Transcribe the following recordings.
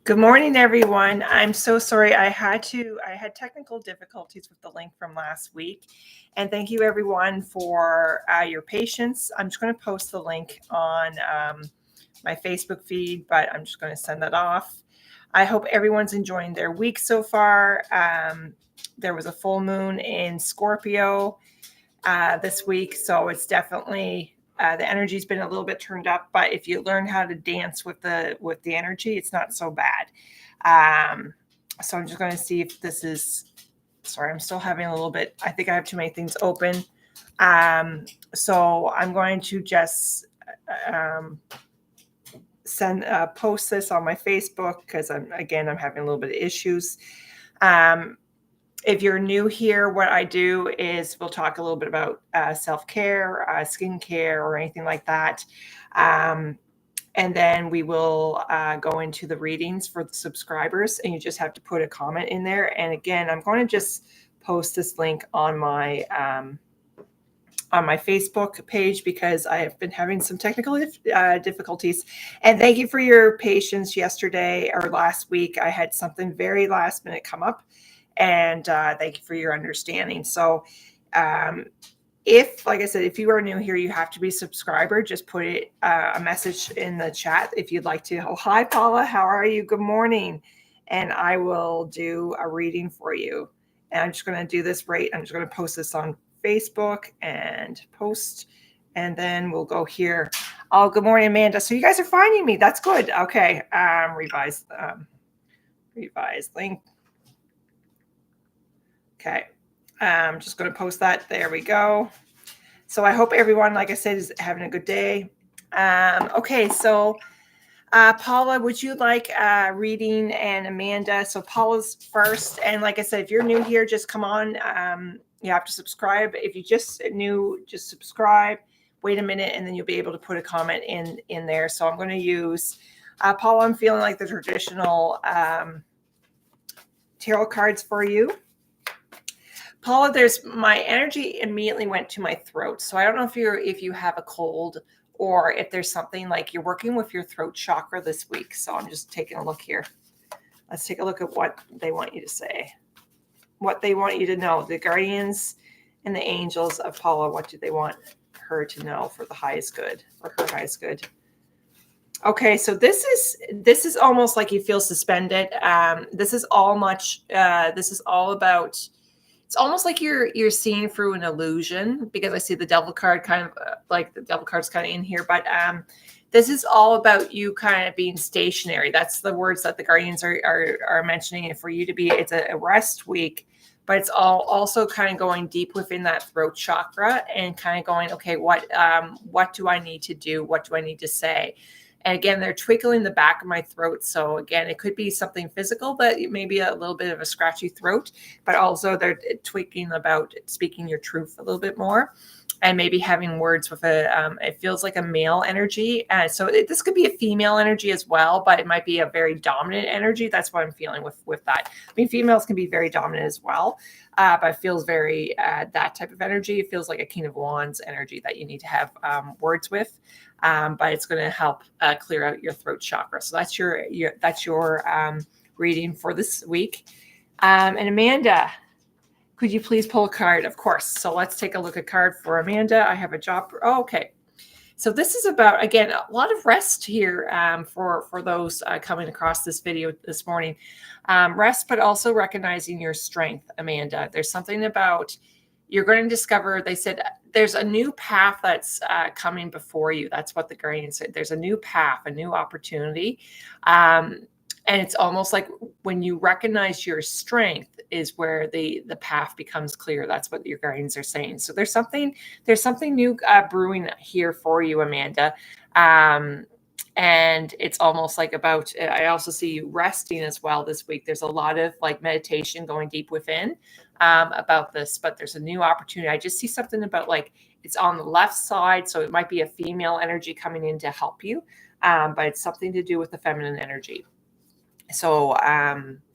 Good morning, everyone. I'm so sorry. I had technical difficulties with the link from last week. And thank you, everyone, for your patience. I'm just going to post the link on my Facebook feed, but I'm just going to send that off. I hope everyone's enjoying their week so far. There was a full moon in Scorpio this week, so it's definitely the energy's been a little bit turned up, but if you learn how to dance with the energy, it's not so bad. So I'm just going to see if this is. Sorry, I'm still having a little bit. I think I have too many things open. So I'm going to just post this on my Facebook because I'm having a little bit of issues. If you're new here, what I do is we'll talk a little bit about self-care, skincare, or anything like that. And then we will go into the readings for the subscribers, and you just have to put a comment in there. And again, I'm going to just post this link on my Facebook page because I have been having some technical difficulties. And thank you for your patience yesterday or last week. I had something very last minute come up. And thank you for your understanding. So like I said, if you are new here, you have to be a subscriber. Just put a message in the chat if you'd like to. Oh, hi, Paula. How are you? Good morning. And I will do a reading for you. And I'm just going to do this I'm just going to post this on Facebook and post. And then we'll go here. Oh, good morning, Amanda. So you guys are finding me. That's good. Okay. Revise link. Okay, I'm just going to post that. There we go. So I hope everyone, like I said, is having a good day. Okay, so Paula, would you like reading, and Amanda? So Paula's first. And like I said, if you're new here, just come on. You have to subscribe. If you just new, just subscribe. Wait a minute, and then you'll be able to put a comment in there. So I'm going to use Paula. I'm feeling like the traditional tarot cards for you. Paula, my energy immediately went to my throat. So I don't know if you have a cold or if there's something like you're working with your throat chakra this week. So I'm just taking a look here. Let's take a look at what they want you to say, what they want you to know. The guardians and the angels of Paula, what do they want her to know for the highest good, or her highest good? Okay, so this is almost like you feel suspended. This is all about. It's almost like you're seeing through an illusion, because I see the devil card kind of like the devil card's kind of in here. But this is all about you kind of being stationary. That's the words that the guardians are mentioning. And for you to be, it's a rest week, but it's also kind of going deep within that throat chakra and kind of going, okay, what do I need to do? What do I need to say? And again, they're twinkling the back of my throat. So again, it could be something physical, but maybe a little bit of a scratchy throat, but also they're tweaking about speaking your truth a little bit more, and maybe having words with it feels like a male energy. And so this could be a female energy as well, but it might be a very dominant energy. That's what I'm feeling with that. I mean, females can be very dominant as well, but it feels very that type of energy. It feels like a King of Wands energy that you need to have words with. But it's going to help clear out your throat chakra. So that's your reading for this week. And Amanda, could you please pull a card? Of course. So let's take a look at card for Amanda. I have a job. Oh, okay. So this is about, again, a lot of rest here for those coming across this video this morning. Rest, but also recognizing your strength, Amanda. There's something about you're going to discover, they said, there's a new path that's coming before you. That's what the guardians said. There's a new path, a new opportunity. And it's almost like when you recognize your strength is where the path becomes clear. That's what your guardians are saying. So there's something new brewing here for you, Amanda. And it's almost like I also see you resting as well this week. There's a lot of like meditation going deep within about this, but there's a new opportunity. I just see something about like it's on the left side. So it might be a female energy coming in to help you, but it's something to do with the feminine energy. So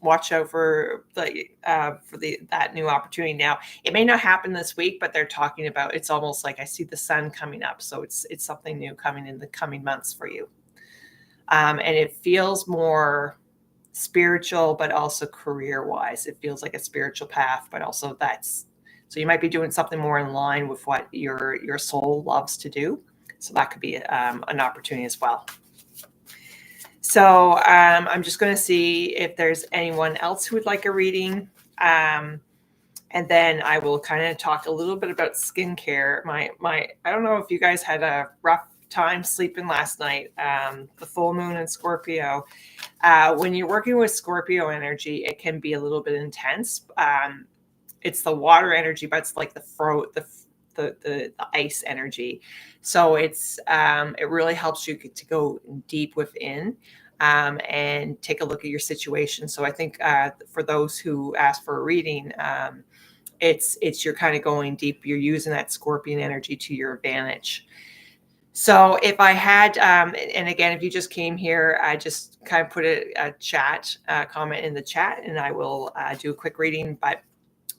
watch out for that new opportunity. Now, it may not happen this week, but they're talking about, it's almost like I see the sun coming up. So it's something new coming in the coming months for you. And it feels more spiritual, but also career wise. It feels like a spiritual path, but also so you might be doing something more in line with what your soul loves to do. So that could be an opportunity as well. So I'm just going to see if there's anyone else who would like a reading. And then I will kind of talk a little bit about skincare. I don't know if you guys had a rough time sleeping last night. The full moon in Scorpio. When you're working with Scorpio energy, it can be a little bit intense. It's the water energy, but it's like the ice energy. So it really helps you to go deep within. And take a look at your situation. So I think for those who ask for a reading, it's you're kind of going deep. You're using that Scorpion energy to your advantage. So if I had, and again, if you just came here, I just kind of put a chat comment in the chat, and I will do a quick reading. But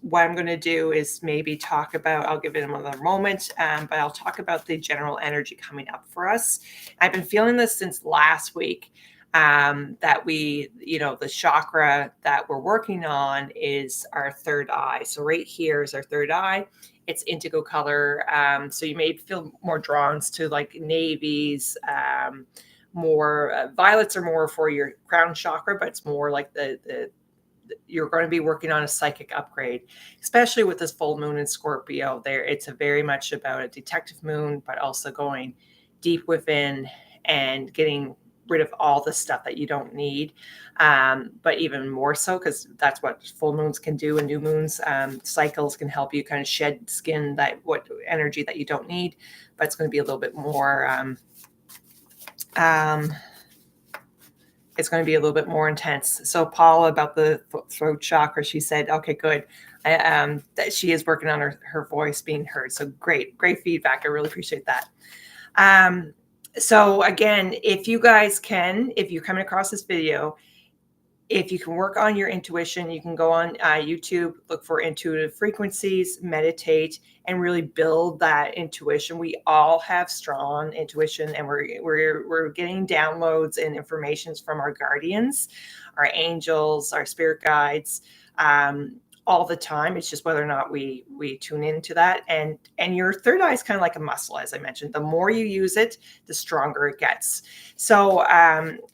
what I'm going to do is maybe talk about, I'll give it another moment, but I'll talk about the general energy coming up for us. I've been feeling this since last week. That the chakra that we're working on is our third eye. So right here is our third eye. It's indigo color. So you may feel more drawn to like navies, more violets are more for your crown chakra, but it's more like you're going to be working on a psychic upgrade, especially with this full moon in Scorpio. It's very much about a detective moon, but also going deep within and getting rid of all the stuff that you don't need, but even more so because that's what full moons can do, and new moons cycles can help you kind of shed skin what energy that you don't need, but it's going to be a little bit more it's going to be a little bit more intense. So Paula, about the throat chakra, she said, okay, good. That she is working on her voice being heard. So great feedback. I really appreciate that. So again, if you're coming across this video, if you can work on your intuition, you can go on YouTube, look for intuitive frequencies, meditate, and really build that intuition. We all have strong intuition, and we're getting downloads and informations from our guardians, our angels, our spirit guides, all the time. It's just whether or not we tune into that. And your third eye is kind of like a muscle, as I mentioned. The more you use it, the stronger it gets. So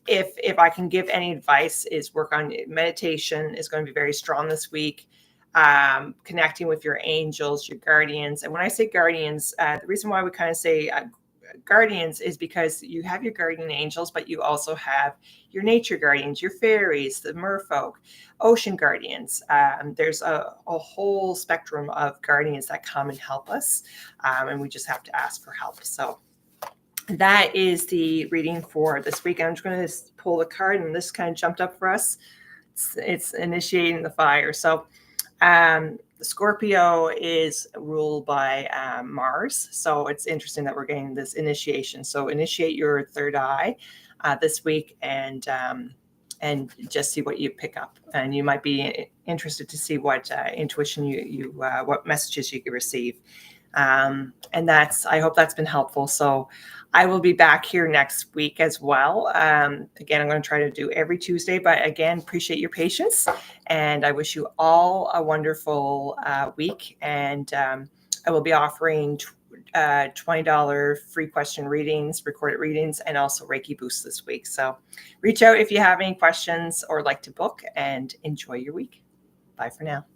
if I can give any advice, is work on meditation. Is going to be very strong this week. Connecting with your angels, your guardians. And when I say guardians, the reason why we kind of say guardians is because you have your guardian angels, but you also have your nature guardians, your fairies, the merfolk, ocean guardians. There's a whole spectrum of guardians that come and help us, and we just have to ask for help. So that is the reading for this week. I'm just going to pull the card, and this kind of jumped up for us. It's initiating the fire. So Scorpio is ruled by Mars. So it's interesting that we're getting this initiation. So initiate your third eye this week, and just see what you pick up. And you might be interested to see what intuition what messages you can receive. And I hope that's been helpful. So I will be back here next week as well. Again, I'm going to try to do every Tuesday, but again, appreciate your patience, and I wish you all a wonderful week. And I will be offering $20 free question readings, recorded readings, and also Reiki Boost this week. So reach out if you have any questions or like to book, and enjoy your week. Bye for now.